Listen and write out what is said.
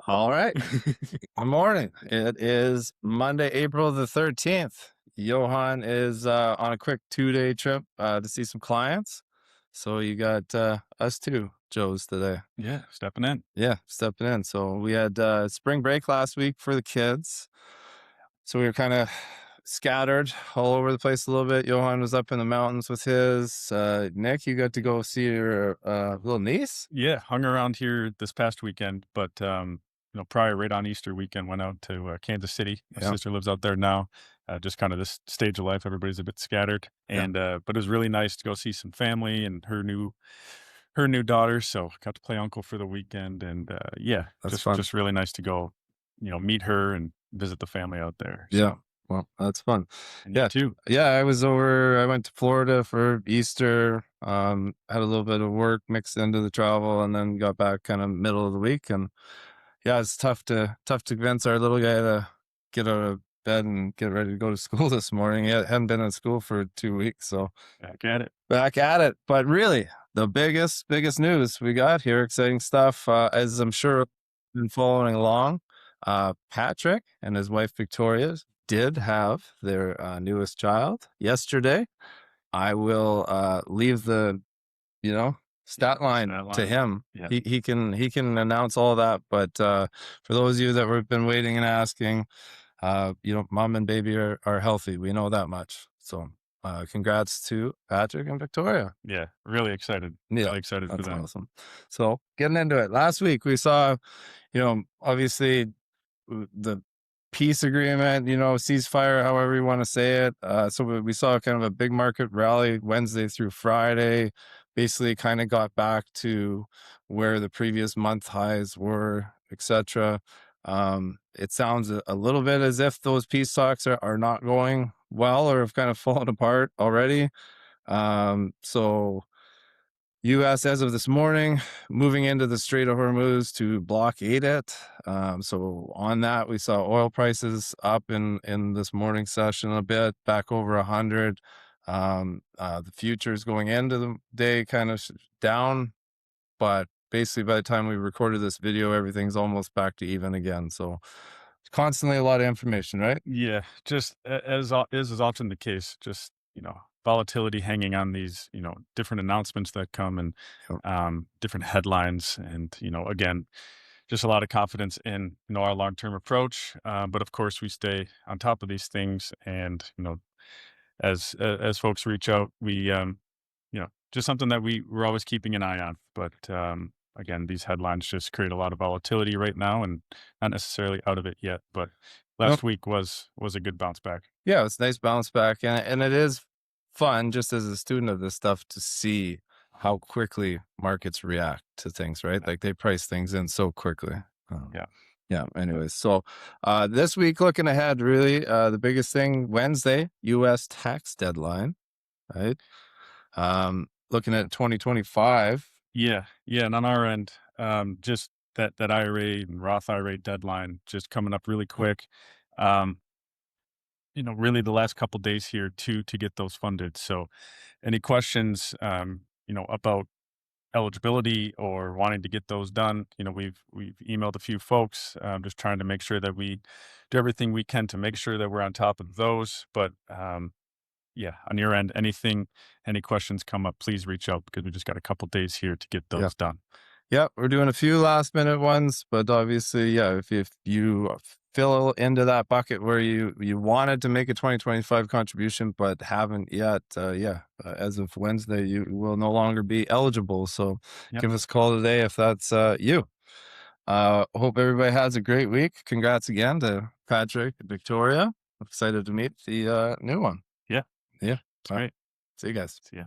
All right. Good morning. It is Monday, April the 13th. Johan is on a quick 2-day trip to see some clients. So you got us two Joes today. Yeah, stepping in. Yeah, stepping in. So we had spring break last week for the kids. So we were kind of scattered all over the place a little bit. Johan was up in the mountains with his. Nick, you got to go see your little niece? Yeah, hung around here this past weekend, but prior right on Easter weekend, went out to Kansas City. My Yeah, sister lives out there now. Just kind of this stage of life, everybody's a bit scattered, yeah, and but it was really nice to go see some family and her new daughter. So got to play uncle for the weekend, and yeah, that's just fun. just really nice to go, meet her and visit the family out there. Yeah. So, Well, that's fun. and you Yeah. too. Yeah. I went to Florida for Easter. Had a little bit of work mixed into the travel and then got back kind of middle of the week. And yeah, it's tough to convince our little guy to get out of bed and get ready to go to school this morning. He hadn't been in school for 2 weeks. So Back at it. back at it. But really, the biggest news we got here, exciting stuff, as I'm sure you've been following along. Patrick and his wife Victoria did have their newest child yesterday. I will leave the stat line That to line. him. Yeah. He can announce all that. But for those of you that have been waiting and asking, mom and baby are healthy. We know that much. So congrats to Patrick and Victoria. Yeah, really excited. Yeah, Really excited for that's them. awesome. So getting into it, last week we saw, obviously the peace agreement, ceasefire, however you want to say it. So we saw kind of a big market rally Wednesday through Friday, basically kind of got back to where the previous month highs were, etc. It sounds a little bit as if those peace talks are not going well or have kind of fallen apart already. So U.S. as of this morning, moving into the Strait of Hormuz to blockade it. So on that, we saw oil prices up in this morning session a bit, back over 100. The futures going into the day kind of down, but basically by the time we recorded this video, everything's almost back to even again. So constantly a lot of information, right? Yeah, just as is often the case, just volatility hanging on these different announcements that come and Yep. different headlines, and again, just a lot of confidence in our long term approach. But of course, we stay on top of these things, and as folks reach out, we just something that we're always keeping an eye on. But again, these headlines just create a lot of volatility right now, and not necessarily out of it yet. But Nope. last week was a good bounce back. Yeah, it's a nice bounce back, and it is fun just as a student of this stuff to see how quickly markets react to things, right? Like they price things in so quickly. Yeah. Yeah. Anyways, so this week, looking ahead, really, the biggest thing Wednesday, U.S. tax deadline, right? Looking at 2025. Yeah, yeah, and on our end, just that IRA and Roth IRA deadline just coming up really quick. Um, really the last couple days here to get those funded. So, any questions, about eligibility or wanting to get those done, we've emailed a few folks, just trying to make sure that we do everything we can to make sure that we're on top of those. But yeah, on your end, any questions come up, please reach out because we just got a couple days here to get Yeah. those done. Yeah, we're doing a few last minute ones, but obviously, yeah, if you fill into that bucket where you wanted to make a 2025 contribution but haven't yet, as of Wednesday, you will no longer be eligible. So Yep. give us a call today if that's you. Hope everybody has a great week. Congrats again to Patrick and Victoria. Excited to meet the new one. Yeah, Yeah. it's All right. great. See you guys. See ya.